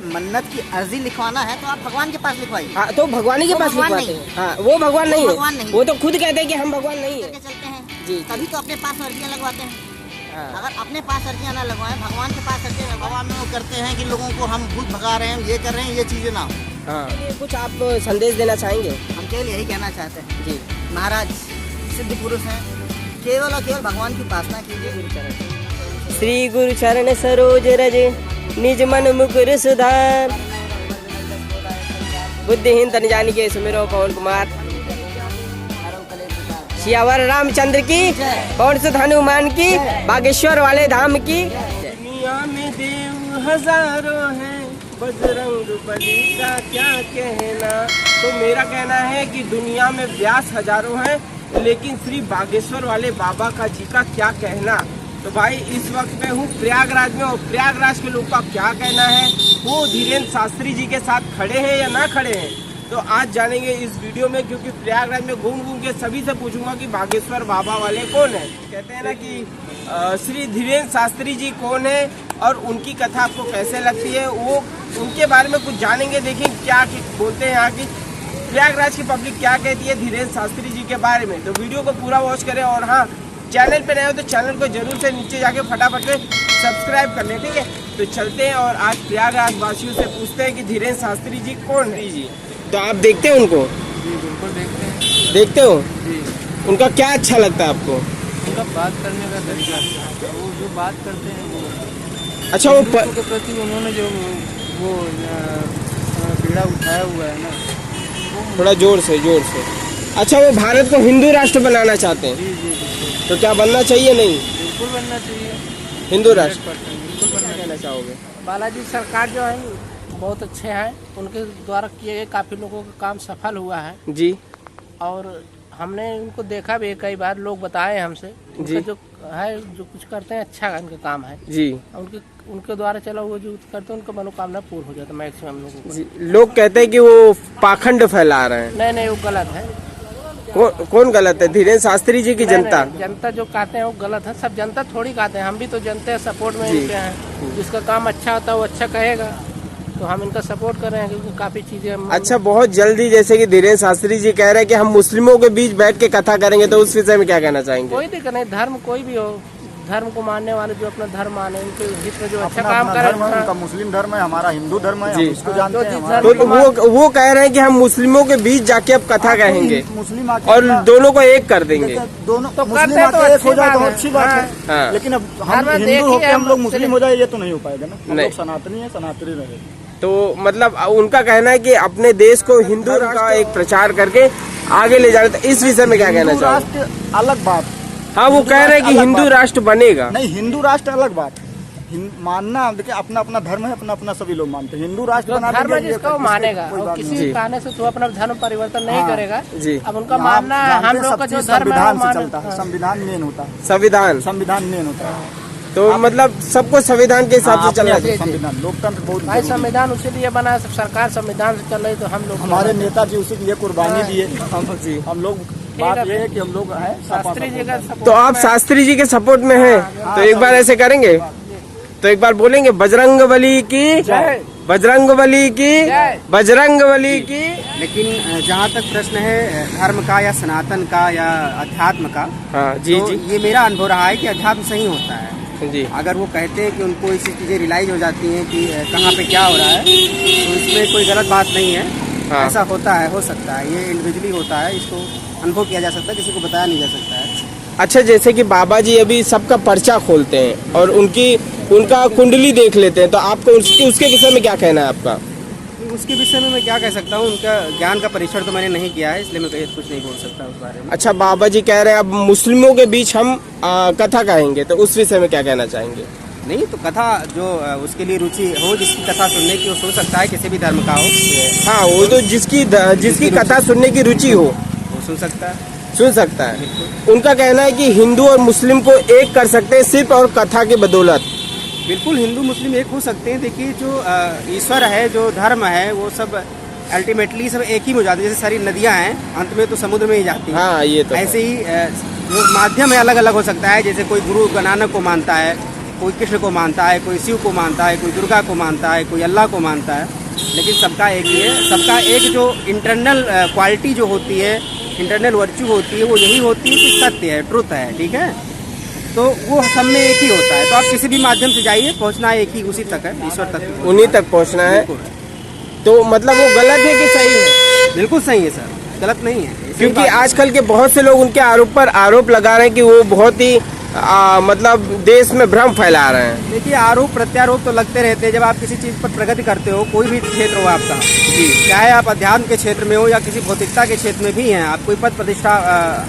मन्नत की अर्जी लिखवाना है तो आप भगवान के पास लिखवाइए। हाँ, तो भगवान ही के पास भगवान लिखवाते नहीं हैं। हाँ, वो भगवान नहीं भगवान है, नहीं। वो तो खुद कहते हैं कि हम भगवान नहीं है। करके चलते हैं जी, तभी तो अपने पास अर्जियाँ लगवाते हैं। हाँ। अगर अपने पास अर्जियाँ ना लगवाएं, भगवान के पास अर्जियाँ भगवान में वो करते हैं कि लोगों को हम भूत भगा रहे हैं, ये कर रहे हैं, ये चीज़ें ना हो। हाँ, कुछ आप संदेश देना चाहेंगे? हम केवल यही कहना चाहते हैं, जी, महाराज सिद्ध पुरुष हैं, केवल और केवल भगवान की उपासना कीजिए। श्री गुरु चरण सरोज रज निज मन मुकुर सुधार, बुद्धिहीन तन जानिके सुमिरो पवन कुमार। सियावर रामचंद्र की, पवन सुत हनुमान की, बागेश्वर वाले धाम की। दुनिया में देव हजारों हैं, बजरंग बली का क्या कहना। तो मेरा कहना है कि दुनिया में व्यास हजारों हैं, लेकिन श्री बागेश्वर वाले बाबा का जी का क्या कहना। तो भाई इस वक्त मैं हूँ प्रयागराज में, और प्रयागराज के लोग का क्या कहना है, वो धीरेन्द्र शास्त्री जी के साथ खड़े हैं या ना खड़े हैं, तो आज जानेंगे इस वीडियो में। क्योंकि प्रयागराज में घूम घूम के सभी से पूछूंगा कि बागेश्वर बाबा वाले कौन है। कहते हैं ना कि श्री धीरेन्द्र शास्त्री जी कौन है और उनकी कथा आपको कैसे लगती है, वो उनके बारे में कुछ जानेंगे। देखें क्या बोलते हैं यहाँ की प्रयागराज की पब्लिक, क्या कहती है धीरेन्द्र शास्त्री जी के बारे में। तो वीडियो को पूरा वॉच करें, और हाँ, चैनल पे नए हो तो चैनल को जरूर से नीचे जाके फटाफट से सब्सक्राइब कर लें, ठीक है। तो चलते हैं और आज प्रयागराज वासियों से पूछते हैं कि धीरेन्द्र शास्त्री जी कौन है जी। तो आप देखते हैं उनको? जी बिल्कुल देखते हैं। देखते हो? जी। उनका क्या अच्छा लगता है आपको? उनका बात करने का तरीका, वो जो बात करते हैं वो अच्छा, वो के प्रति उन्होंने जो वो पीड़ा उठाया हुआ है ना, वो थोड़ा जोर से। अच्छा, वो भारत को हिंदू राष्ट्र बनाना चाहते हैं, जी बिल्कुल। तो क्या बनना चाहिए? नहीं, बिल्कुल बनना चाहिए हिंदू राष्ट्र। 100% बिल्कुल बनना कहना चाहोगे? बालाजी सरकार जो है बहुत अच्छे हैं, उनके द्वारा किए गए काफ़ी लोगों का काम सफल हुआ है जी, और हमने उनको देखा भी कई बार, लोग बताए हमसे जी। उनका जो है जो कुछ करते हैं अच्छा उनका काम है जी। उनके द्वारा चला हुआ जो करते हैं उनका मनोकामना पूर्ण हो जाता है मैक्सिमम लोगों को। जी, लोग कहते हैं कि वो पाखंड फैला रहे हैं। नहीं, वो गलत है। कौन गलत है? धीरेन्द्र शास्त्री जी की जनता? जनता जो कहते हैं वो गलत है। सब जनता थोड़ी कहते हैं, हम भी तो जनता सपोर्ट में जी। इनके हैं। जिसका काम अच्छा होता है वो अच्छा कहेगा, तो हम इनका सपोर्ट कर रहे हैं क्योंकि काफी चीजें। अच्छा, बहुत जल्दी जैसे कि धीरेन्द्र शास्त्री जी कह रहे हैं कि हम मुस्लिमों के बीच बैठ के कथा करेंगे, तो उस विषय में क्या कहना चाहेंगे? कोई दिक्कत नहीं, धर्म कोई भी हो, धर्म को मानने वाले जो अपना धर्म माने, उनके हित में जो अच्छा काम करे। उनका मुस्लिम धर्म है, हमारा हिंदू धर्म है, हम इसको जानते हैं। तो वो कह रहे हैं कि हम मुस्लिमों के बीच जाके अब कथा कहेंगे मुस्लिम और दोनों को एक कर देंगे। दोनों तो मुस्लिम करते तो आके एक हो अच्छी जाए तो बात है। अच्छी बात है, हाँ। लेकिन अब हम धर्म हिंदू देखिए, होकर हम लोग हम मुस्लिम हो जाए ये तो नहीं हो पाएगा ना। हम नहीं। लोग सनातनी है, सनातनी रहे। तो मतलब उनका कहना है कि अपने देश को हिंदू का एक प्रचार करके आगे ले जाना। इस विषय में क्या कहना हिंदू चाहोगे? राष्ट्र अलग बात। हाँ, वो कह रहे हैं कि हिंदू राष्ट्र बनेगा। नहीं, हिंदू राष्ट्र अलग बात। मानना देखिए, अपना अपना धर्म है, अपना अपना सभी लोग मानते हैं। हिंदू राष्ट्र जो बना धर्म है जिसका वो मानेगा, कोई और बात किसी नहीं। कहने से तो अपना धर्म परिवर्तन नहीं हाँ। करेगा। जी। अब उनका यहाँ मानना है, जानते हम हैं, लोग सब का जो चीज़ धर्म है संविधान वो से चलता है, हाँ। संविधान मेन होता है, संविधान मेन होता है। तो मतलब सबको संविधान के हिसाब से चलना चाहिए। संविधान, लोकतंत्र बहुत भाई जरूरी है। संविधान उसी लिए बना है, सरकार संविधान से चल रही, तो हम लोग हमारे नेताजी उसी के लिए कुर्बानी हाँ। दिए। हम लोग बात ये है कि हम लोग हैं शास्त्री जी का तो आप शास्त्री जी के सपोर्ट में हैं, तो एक बार ऐसे करेंगे, तो एक बार बोलेंगे बजरंग बली की जय, बजरंग बली की जय, बजरंग बली की। लेकिन जहाँ तक प्रश्न है धर्म का या सनातन का या अध्यात्म का, हाँ जी तो जी ये मेरा अनुभव रहा है कि अध्यात्म सही होता है। जी। अगर वो कहते हैं कि उनको ऐसी चीज़ें रियलाइज हो जाती हैं कि कहाँ पे क्या हो रहा है, तो इसमें कोई गलत बात नहीं है। हाँ। ऐसा होता है, हो सकता है, ये इंडिविजुअली होता है, इसको अनुभव किया जा सकता है, किसी को बताया नहीं जा सकता है। अच्छा, जैसे कि बाबा जी अभी सबका पर्चा खोलते हैं और उनका कुंडली देख लेते हैं, तो आपको उसके विषय में क्या कहना है आपका? उसके विषय में मैं क्या कह सकता हूँ, उनका ज्ञान का परीक्षण तो मैंने नहीं किया है, इसलिए मैं कुछ नहीं बोल सकता उस बारे में। अच्छा, बाबा जी कह रहे हैं अब मुस्लिमों के बीच हम कथा कहेंगे, तो उस विषय में क्या कहना चाहेंगे? नहीं, तो कथा जो उसके लिए रुचि हो, जिसकी कथा सुनने की, वो सुन सकता है, किसी भी धर्म का हो। हाँ, वो तो जिसकी कथा सुनने की रुचि हो वो सुन सकता है। उनका कहना है कि हिंदू और मुस्लिम को एक कर सकते हैं सिर्फ और कथा की बदौलत। बिल्कुल, हिंदू मुस्लिम एक हो सकते हैं। देखिए, जो ईश्वर है, जो धर्म है, वो सब अल्टीमेटली सब एक ही में हो जाते हैं। जैसे सारी नदियां हैं, अंत में तो समुद्र में ही जाती हैं। हाँ, ये तो ऐसे ही जो माध्यम है अलग अलग हो सकता है। जैसे कोई गुरु नानक को मानता है, कोई कृष्ण को मानता है, कोई शिव को मानता है, कोई दुर्गा को मानता है, कोई अल्लाह को मानता है, लेकिन सबका एक ही है। सबका एक जो इंटरनल क्वालिटी जो होती है, इंटरनल वर्च्यू होती है, वो यही होती है कि सत्य है, ट्रुथ है, ठीक है। तो वो सब में एक ही होता है। तो आप किसी भी माध्यम से जाइए, पहुंचना एक ही उसी तक है, ईश्वर तक उन्हीं तक पहुंचना है। तो मतलब वो गलत है कि सही है? बिल्कुल सही है सर, गलत नहीं है। क्योंकि आजकल के बहुत से लोग उनके आरोप लगा रहे हैं कि वो बहुत ही मतलब देश में भ्रम फैला रहे हैं। देखिए, आरोप प्रत्यारोप तो लगते रहते हैं जब आप किसी चीज़ पर प्रगति करते हो, कोई भी क्षेत्र हो आपका जी, चाहे आप अध्यात्म के क्षेत्र में हो या किसी भौतिकता के क्षेत्र में भी हैं, आप कोई पद प्रतिष्ठा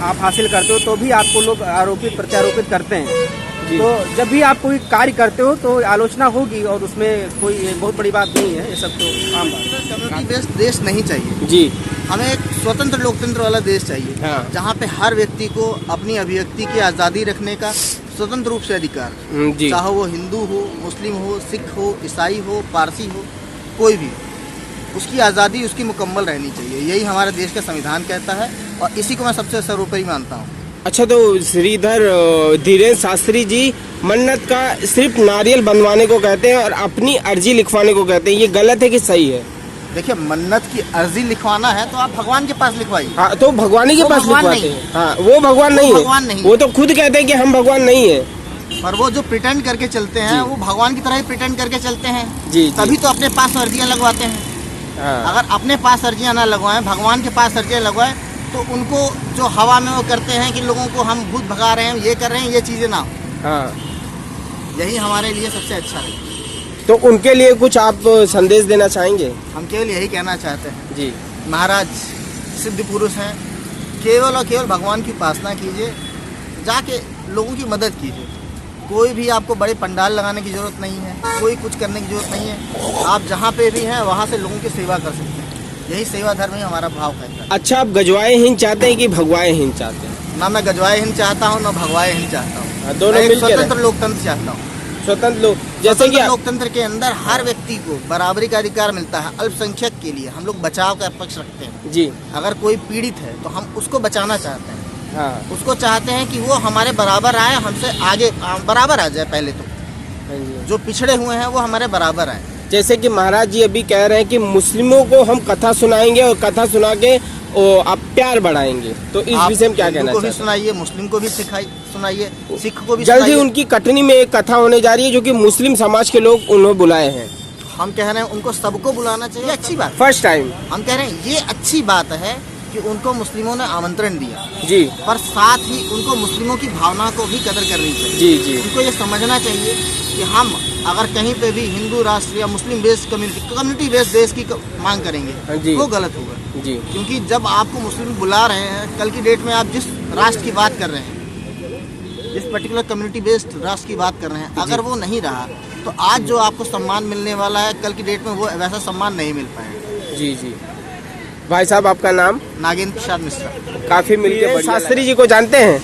आप हासिल करते हो तो भी आपको लोग आरोपित प्रत्यारोपित करते हैं। तो जब भी आप कोई कार्य करते हो तो आलोचना होगी, और उसमें कोई बहुत बड़ी बात नहीं है, ये सब तो आम बात है। कम्युनिटी बेस्ड देश नहीं चाहिए जी, हमें एक स्वतंत्र लोकतंत्र वाला देश चाहिए। हाँ। जहाँ पे हर व्यक्ति को अपनी अभिव्यक्ति की आज़ादी रखने का स्वतंत्र रूप से अधिकार, जी। चाहे वो हिंदू हो, मुस्लिम हो, सिख हो, ईसाई हो, पारसी हो, कोई भी, उसकी आज़ादी उसकी मुकम्मल रहनी चाहिए। यही हमारे देश का संविधान कहता है और इसी को मैं सबसे सर्वोपरि मानता हूँ। अच्छा, तो श्रीधर धीरेन्द्र शास्त्री जी मन्नत का सिर्फ नारियल बंधवाने को कहते हैं और अपनी अर्जी लिखवाने को कहते हैं, ये गलत है कि सही है? देखिए, मन्नत की अर्जी लिखवाना है तो आप भगवान के पास लिखवाइए। हाँ, तो भगवान ही के वो पास भगवान लिखवाते नहीं हैं। हाँ, वो भगवान नहीं है। भगवान नहीं। वो तो खुद कहते हैं कि हम भगवान नहीं है। पर वो जो प्रिटेंड करके चलते हैं, वो भगवान की तरह ही प्रिटेंड करके चलते हैं। जी, तभी तो अपने पास अर्जियाँ लगवाते हैं। हाँ। अगर अपने पास अर्जियाँ ना लगवाएं, भगवान के पास अर्जियाँ लगवाएं, तो उनको जो हवा में वो करते हैं कि लोगों को हम भूत भगा रहे हैं, ये कर रहे हैं, ये चीज़ें ना हो। हाँ, यही हमारे लिए सबसे अच्छा है। तो उनके लिए कुछ आप संदेश देना चाहेंगे? हम केवल यही कहना चाहते हैं, जी, महाराज सिद्ध पुरुष हैं, केवल और केवल भगवान की उपासना कीजिए, जाके लोगों की मदद कीजिए। कोई भी आपको बड़े पंडाल लगाने की ज़रूरत नहीं है, कोई कुछ करने की ज़रूरत नहीं है। आप जहाँ पे भी हैं वहाँ से लोगों की सेवा कर सकते हैं। यही सेवा धर्म ही हमारा भाव कहता है। अच्छा, आप गजवाए हिंद चाहते हैं कि भगवाए हिंद चाहते हैं? ना मैं गजवाए हिंद चाहता हूँ, ना भगवाए हिंद चाहता हूँ। दोनों मैं एक मिलकर स्वतंत्र लोकतंत्र चाहता हूँ। स्वतंत्र लोग, जैसे कि स्वतंत्र लोकतंत्र के अंदर हर व्यक्ति को बराबरी का अधिकार मिलता है। अल्पसंख्यक के लिए हम लोग बचाव का पक्ष रखते हैं। जी, अगर कोई पीड़ित है तो हम उसको बचाना चाहते हैं। हाँ, उसको चाहते हैं कि वो हमारे बराबर आए, हमसे आगे बराबर आ जाए। पहले तो हाँ जी। जो पिछड़े हुए हैं वो हमारे बराबर आए। जैसे कि महाराज जी अभी कह रहे हैं कि मुस्लिमों को हम कथा सुनाएंगे और कथा सुना के आप प्यार बढ़ाएंगे, तो इस आप विषय में क्या हिंदू कहना को भी चाहते हैं? सुनाइए, मुस्लिम को भी सुनाइए, सिख को भी जल्द ही सुनाइए। उनकी कटनी में एक कथा होने जा रही है जो कि मुस्लिम समाज के लोग उन्हें बुलाए हैं। हम कह रहे हैं उनको सबको बुलाना चाहिए, अच्छी बात। फर्स्ट टाइम हम कह रहे हैं ये अच्छी बात है कि उनको मुस्लिमों ने आमंत्रण दिया, जी, पर साथ ही उनको मुस्लिमों की भावना को भी कदर करनी चाहिए। जी, जी, उनको ये समझना चाहिए कि हम अगर कहीं पे भी हिंदू राष्ट्र या मुस्लिम बेस्ड कम्युनिटी बेस्ड देश की मांग हाँ जी। करेंगे, वो गलत होगा। जी, क्योंकि जब आपको मुस्लिम बुला रहे हैं, कल की डेट में आप जिस राष्ट्र की बात कर रहे हैं, जिस पर्टिकुलर कम्युनिटी बेस्ड राष्ट्र की बात कर रहे हैं, अगर वो नहीं रहा तो आज जो आपको सम्मान मिलने वाला है, कल की डेट में वो वैसा सम्मान नहीं मिल पाएगा। जी, जी। भाई साहब, आपका नाम? नागेंद्र प्रसाद मिश्रा। काफी मिलके शास्त्री जी को जानते हैं?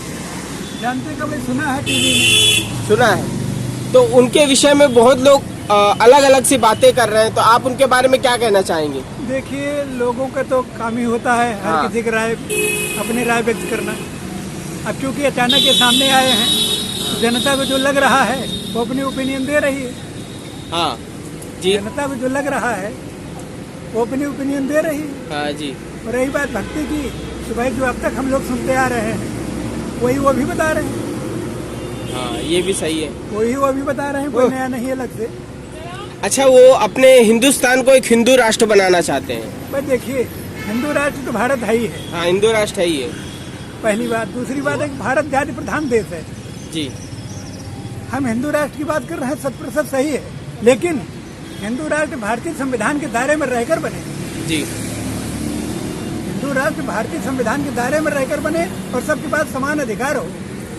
जानते कभी सुना है टीवी में। सुना है। तो उनके विषय में बहुत लोग अलग अलग सी बातें कर रहे हैं, तो आप उनके बारे में क्या कहना चाहेंगे? देखिए, लोगों का तो काम ही होता है हर हाँ। किसी की राय, अपनी राय व्यक्त करना। अब क्योंकि अचानक ये सामने आए हैं, जनता को जो लग रहा है वो अपनी ओपिनियन दे रही है। हाँ जी, जनता को जो लग रहा है वो अपनी ओपिनियन दे रही है। हाँ जी, और रही बात भक्ति की, तो भाई जो अब तक हम लोग सुनते आ रहे हैं वही वो भी बता रहे हैं। हाँ, ये भी सही है। वही वो भी बता रहे हैं, कोई नया नहीं अलग से। अच्छा, वो अपने हिंदुस्तान को एक हिंदू राष्ट्र बनाना चाहते हैं। बस देखिए, हिंदू राष्ट्र तो भारत है ही है, हाँ, हिंदू राष्ट्र है ही है। पहली बात। दूसरी बात है कि भारत जाति प्रधान देश है। जी, हम हिंदू राष्ट्र की बात कर रहे हैं, 100% सही है, लेकिन हिंदू राष्ट्र भारतीय संविधान के दायरे में रहकर बने। जी, हिंदू राष्ट्र भारतीय संविधान के दायरे में रहकर बने और सबके पास समान अधिकार हो।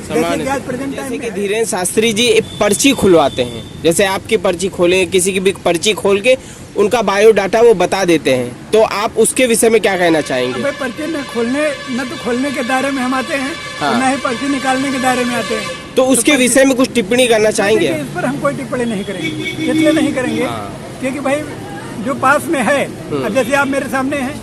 जैसे कि आज प्रेजेंट जैसे टाइम कि में धीरेन्द्र शास्त्री जी एक पर्ची खुलवाते हैं, जैसे आपकी पर्ची खोले, किसी की भी पर्ची खोल के उनका बायोडाटा वो बता देते हैं, तो आप उसके विषय में क्या कहना चाहेंगे? भाई पर्ची न तो खोलने के दायरे में हम आते हैं, हाँ। न ही पर्ची निकालने के दायरे में आते हैं। तो उसके विषय में कुछ टिप्पणी करना चाहेंगे? इस पर हम कोई टिप्पणी नहीं करेंगे। इसलिए नहीं करेंगे क्योंकि भाई जो पास में है, अब जैसे आप मेरे सामने हैं,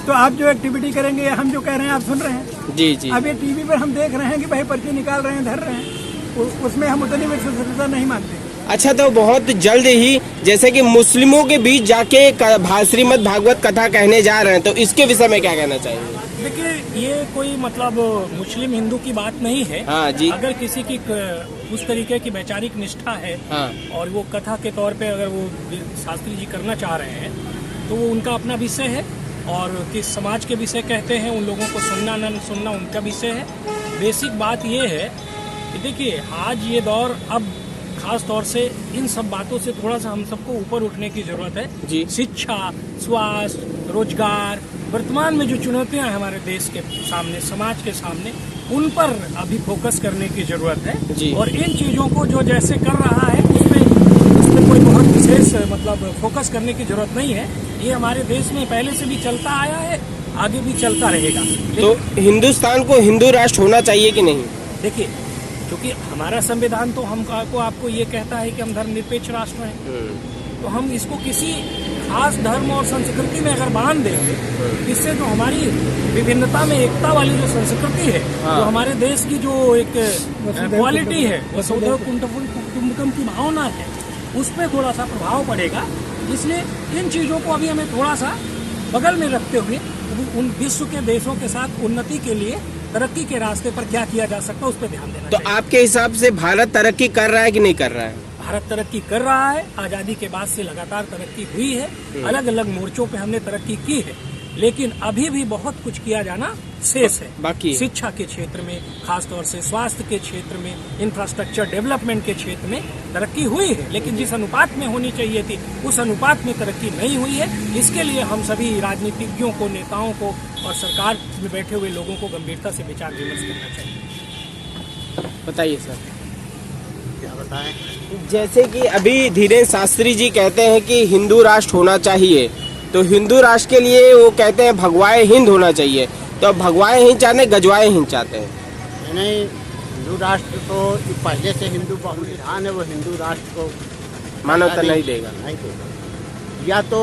तो आप जो एक्टिविटी करेंगे या हम जो कह रहे हैं आप सुन रहे हैं। जी, जी, अब ये टीवी पर हम देख रहे हैं कि भाई पर्ची निकाल रहे हैं, धर रहे हैं, उसमें हम उतनी विश्वसनीयता नहीं मानते। अच्छा, तो बहुत जल्द ही जैसे कि मुस्लिमों के बीच जाके श्रीमद् भागवत कथा कहने जा रहे हैं, तो इसके विषय में क्या कहना चाहेंगे? देखिए, ये कोई मतलब मुस्लिम हिंदू की बात नहीं है। हाँ जी। अगर किसी की उस तरीके की वैचारिक निष्ठा है, हाँ। और वो कथा के तौर पे अगर वो शास्त्री जी करना चाह रहे हैं, तो वो उनका अपना विषय है, और किस समाज के विषय कहते हैं, उन लोगों को सुनना न सुनना उनका विषय है। बेसिक बात ये है कि देखिए, आज ये दौर, अब खास तौर से इन सब बातों से थोड़ा सा हम सबको ऊपर उठने की जरूरत है जी। शिक्षा, स्वास्थ्य, रोजगार, वर्तमान में जो चुनौतियां हैं हमारे देश के सामने, समाज के सामने, उन पर अभी फोकस करने की जरूरत है जी। और इन चीजों को जो जैसे कर रहा है उसमें कोई बहुत विशेष मतलब फोकस करने की जरूरत नहीं है। ये हमारे देश में पहले से भी चलता आया है, आगे भी चलता रहेगा। तो हिंदुस्तान को हिंदू राष्ट्र होना चाहिए कि नहीं? देखिए, क्योंकि हमारा संविधान तो हमको आपको ये कहता है कि हम धर्मनिरपेक्ष राष्ट्र हैं, तो हम इसको किसी खास धर्म और संस्कृति में अगर बांध देंगे, इससे जो हमारी विभिन्नता में एकता वाली जो संस्कृति है, जो हमारे देश की जो एक क्वालिटी है, वसुधैव कुटुम्बकम की भावना है, उस पर थोड़ा सा प्रभाव पड़ेगा। इसलिए इन चीजों को अभी हमें थोड़ा सा बगल में रखते हुए उन विश्व के देशों के साथ उन्नति के लिए, तरक्की के रास्ते पर क्या किया जा सकता है, उस पर ध्यान देना तो चाहिए। आपके हिसाब से भारत तरक्की कर रहा है कि नहीं कर रहा है? भारत तरक्की कर रहा है। आजादी के बाद से लगातार तरक्की हुई है, अलग अलग मोर्चों पे हमने तरक्की की है, लेकिन अभी भी बहुत कुछ किया जाना शेष है। बाकी शिक्षा के क्षेत्र में, खासतौर से स्वास्थ्य के क्षेत्र में, इंफ्रास्ट्रक्चर डेवलपमेंट के क्षेत्र में तरक्की हुई है, लेकिन जिस अनुपात में होनी चाहिए थी उस अनुपात में तरक्की नहीं हुई है। इसके लिए हम सभी राजनीतिज्ञों को, नेताओं को और सरकार में बैठे हुए लोगों को गंभीरता से विचार विमर्श करना चाहिए। बताइए सर। क्या बताएं? जैसे कि अभी धीरेन्द्र शास्त्री जी कहते हैं कि हिंदू राष्ट्र होना चाहिए, तो हिंदू राष्ट्र के लिए वो कहते हैं भगवाए हिंद होना चाहिए, तो भगवाए हिंद चाहते हैं, गजवाए हिंद चाहते हैं? नहीं, हिंदू राष्ट्र तो पहले से हिंदू संविधान है, वो हिंदू राष्ट्र को मान्यता नहीं देगा। नहीं देगा। या तो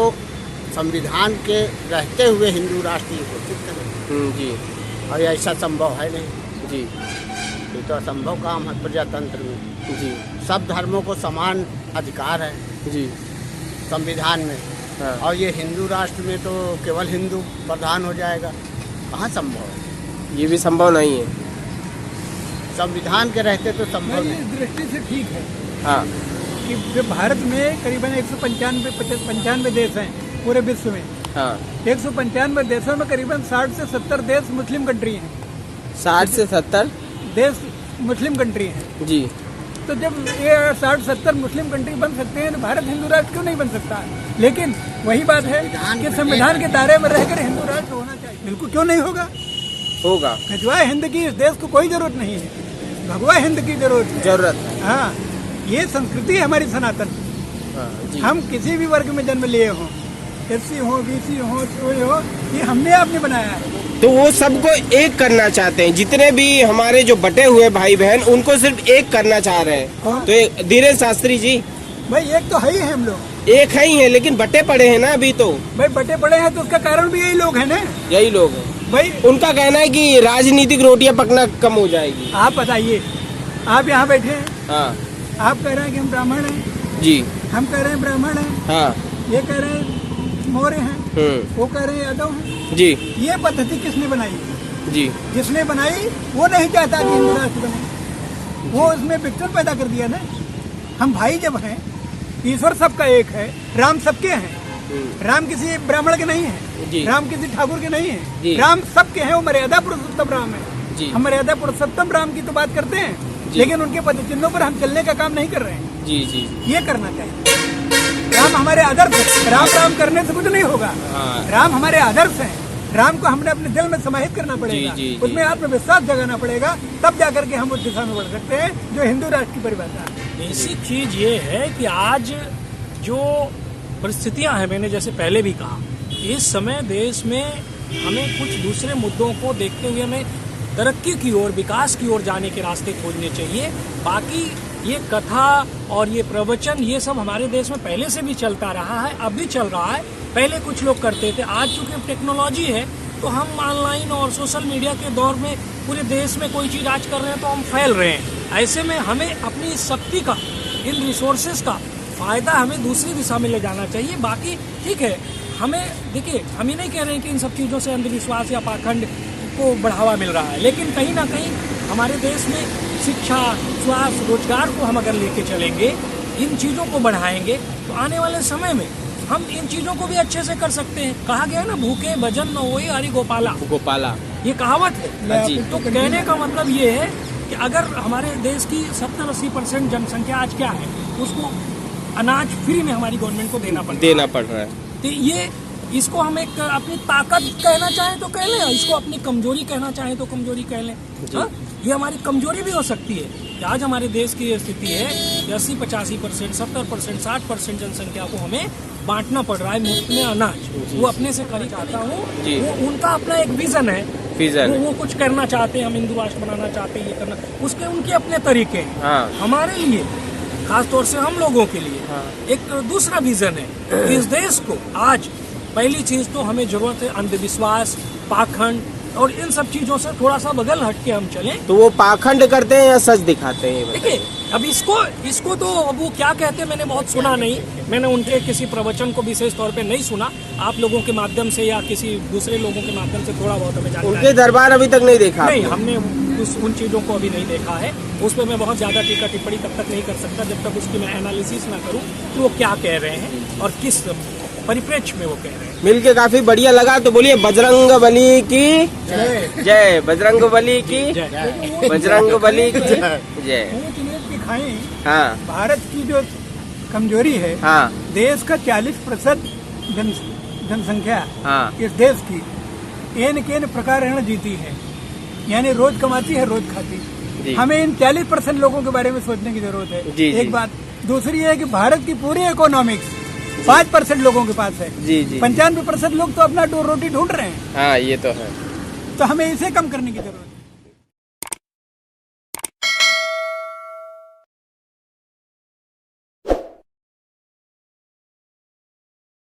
संविधान के रहते हुए हिंदू राष्ट्र ये घोषित करें, जी। और ऐसा संभव है नहीं जी। ये तो असंभव काम है प्रजातंत्र में। जी। सब धर्मों को समान अधिकार है जी। संविधान में। हाँ। और ये हिंदू राष्ट्र में तो केवल हिंदू प्रधान हो जाएगा, कहाँ संभव है? ये भी संभव नहीं है। संविधान के रहते तो संभव नहीं, नहीं। इस दृष्टि से ठीक है हाँ। कि जो भारत में करीबन 195 देश हैं पूरे विश्व में। हाँ। 195 देशों में करीबन 60 से 70 देश मुस्लिम कंट्री हैं। 60 से 70 देश मुस्लिम कंट्री हैं। जी। तो जब ये 60-70 मुस्लिम कंट्री बन सकते हैं, तो भारत हिंदू राष्ट्र क्यों नहीं बन सकता? लेकिन वही बात है कि संविधान के दायरे में रहकर हिंदू राष्ट्र होना चाहिए। बिल्कुल क्यों नहीं होगा? होगा। गजवाए हिंद की इस देश को कोई जरूरत नहीं है, भगवा हिंद की जरूरत है। हाँ, ये संस्कृति है हमारी सनातन। हाँ, जी। हम किसी भी वर्ग में जन्म लिए हों, एससी हो, बीसी हो, कोई हो, ये हमने आपने बनाया है। तो वो सबको एक करना चाहते हैं, जितने भी हमारे जो बटे हुए भाई बहन, उनको सिर्फ एक करना चाह रहे हैं। कौन? तो धीरेन्द्र शास्त्री जी, भाई एक तो है ही है, हम लोग एक है ही है, लेकिन बटे पड़े हैं ना अभी तो। भाई बटे पड़े हैं तो उसका कारण भी यही लोग हैं ना। यही लोग हैं। भाई उनका कहना है कि राजनीतिक रोटियां पकना कम हो जाएगी। आप बताइए, आप यहाँ बैठे हैं, हाँ। आप कह रहे हैं कि हम ब्राह्मण हैं, जी। हम कह रहे हैं ब्राह्मण हैं, हाँ। ये कह रहे हैं मौर्य हैं, वो कह रहे हैं यादव हैं। जी। ये पद्धति किसने बनाई? जी। जिसने बनाई वो नहीं चाहता कि हिंदू राष्ट्र बने, वो उसमें विघटन पैदा कर दिया ना। हम भाई जब हैं, ईश्वर सबका एक है, राम सबके हैं। राम किसी ब्राह्मण के नहीं है, राम किसी ठाकुर के नहीं है, राम सबके हैं। वो मर्यादा पुरुषोत्तम राम है। हम मर्यादा पुरुषोत्तम राम की तो बात करते हैं, लेकिन उनके पद चिन्हों पर हम चलने का काम नहीं कर रहे हैं। जी जी। ये करना चाहिए। राम हमारे आदर्श है, राम राम करने से कुछ नहीं होगा। राम हमारे आदर्श हैं, राम को हमने अपने दिल में समाहित करना पड़ेगा, उसमें आत्मविश्वास जगाना पड़ेगा, तब जाकर के हम उस दिशा में बढ़ सकते हैं जो हिंदू राष्ट्र की परिभाषा है। बेसिक चीज ये है कि आज जो परिस्थितियां हैं, मैंने जैसे पहले भी कहा, इस समय देश में हमें कुछ दूसरे मुद्दों को देखते हुए हमें तरक्की की ओर, विकास की ओर जाने के रास्ते खोजने चाहिए। बाकी ये कथा और ये प्रवचन, ये सब हमारे देश में पहले से भी चलता रहा है, अब भी चल रहा है। पहले कुछ लोग करते थे, आज चूंकि टेक्नोलॉजी है तो हम ऑनलाइन और सोशल मीडिया के दौर में पूरे देश में कोई चीज़ आज कर रहे हैं तो हम फैल रहे हैं। ऐसे में हमें अपनी इस शक्ति का, इन रिसोर्सेज का फ़ायदा हमें दूसरी दिशा में ले जाना चाहिए। बाकी ठीक है, हमें देखिए, हम ये नहीं कह रहे हैं कि इन सब चीज़ों से अंधविश्वास या पाखंड को बढ़ावा मिल रहा है, लेकिन कहीं ना कहीं हमारे देश में शिक्षा, स्वास्थ्य, रोजगार को हम अगर लेके चलेंगे, इन चीज़ों को बढ़ाएंगे, तो आने वाले समय में हम इन चीज़ों को भी अच्छे से कर सकते हैं। कहा गया ना, भूखे भजन न होए हरि गोपाला, गोपाला, ये कहावत है जी। तो कहने का मतलब ये है कि अगर हमारे देश की 70-80% जनसंख्या आज क्या है, उसको अनाज फ्री में हमारी गवर्नमेंट को देना पड़ रहा है। तो ये, इसको हम एक अपनी ताकत कहना चाहें तो कह लें, इसको अपनी कमजोरी कहना चाहें तो कमजोरी कह लें। हाँ? ये हमारी कमजोरी भी हो सकती है कि आज हमारे देश की ये स्थिति है कि 80-85%, 70%, 60% जनसंख्या को हमें बांटना पड़ रहा है मुफ्त में अनाज। वो अपने से खरीद चाहता हूँ, वो उनका अपना एक विजन है, वो कुछ करना चाहते हैं, हम हिंदू राष्ट्र बनाना चाहते हैं, ये करना, उसके उनके अपने तरीके हैं। हाँ। हमारे लिए, खास तौर से हम लोगों के लिए एक दूसरा विजन है। इस देश को आज पहली चीज तो हमें जरूरत है अंधविश्वास, पाखंड और इन सब चीजों से थोड़ा सा बगल हट के हम चलें। तो वो पाखंड करते हैं या सच दिखाते हैं? देखिए, अब इसको तो अब वो क्या कहते हैं मैंने बहुत सुना नहीं, मैंने उनके किसी प्रवचन को विशेष तौर पे नहीं सुना। आप लोगों के माध्यम से या किसी दूसरे लोगों के माध्यम से थोड़ा बहुत हमें जानकारी। उनके दरबार अभी तक नहीं देखा? नहीं, हमने उन चीज़ों को अभी नहीं देखा है। उस पर मैं बहुत ज़्यादा टीका टिप्पणी तब तक नहीं कर सकता जब तक उसकी मैं एनालिसिस ना करूँ कि वो क्या कह रहे हैं और किस परिप्रेक्ष्य में वो कह रहे हैं। मिलके काफी बढ़िया लगा, तो बोलिए बजरंग बली की जय, बजरंग बली की बजरंग बली की जय। की खाएं। हाँ, भारत की जो कमजोरी है, हाँ, देश का 40% जनसंख्या हाँ, इस देश की एन केन प्रकार जीती है, यानी रोज कमाती है रोज खाती। जी। हमें इन 40% लोगों के बारे में सोचने की जरूरत है। जी, एक बात, दूसरी है कि भारत की पूरी इकोनॉमिक्स 5% लोगों के पास है। जी जी। 95% लोग तो अपना रोटी ढूंढ रहे हैं। हाँ, ये तो है। तो हमें इसे कम करने की जरूरत है।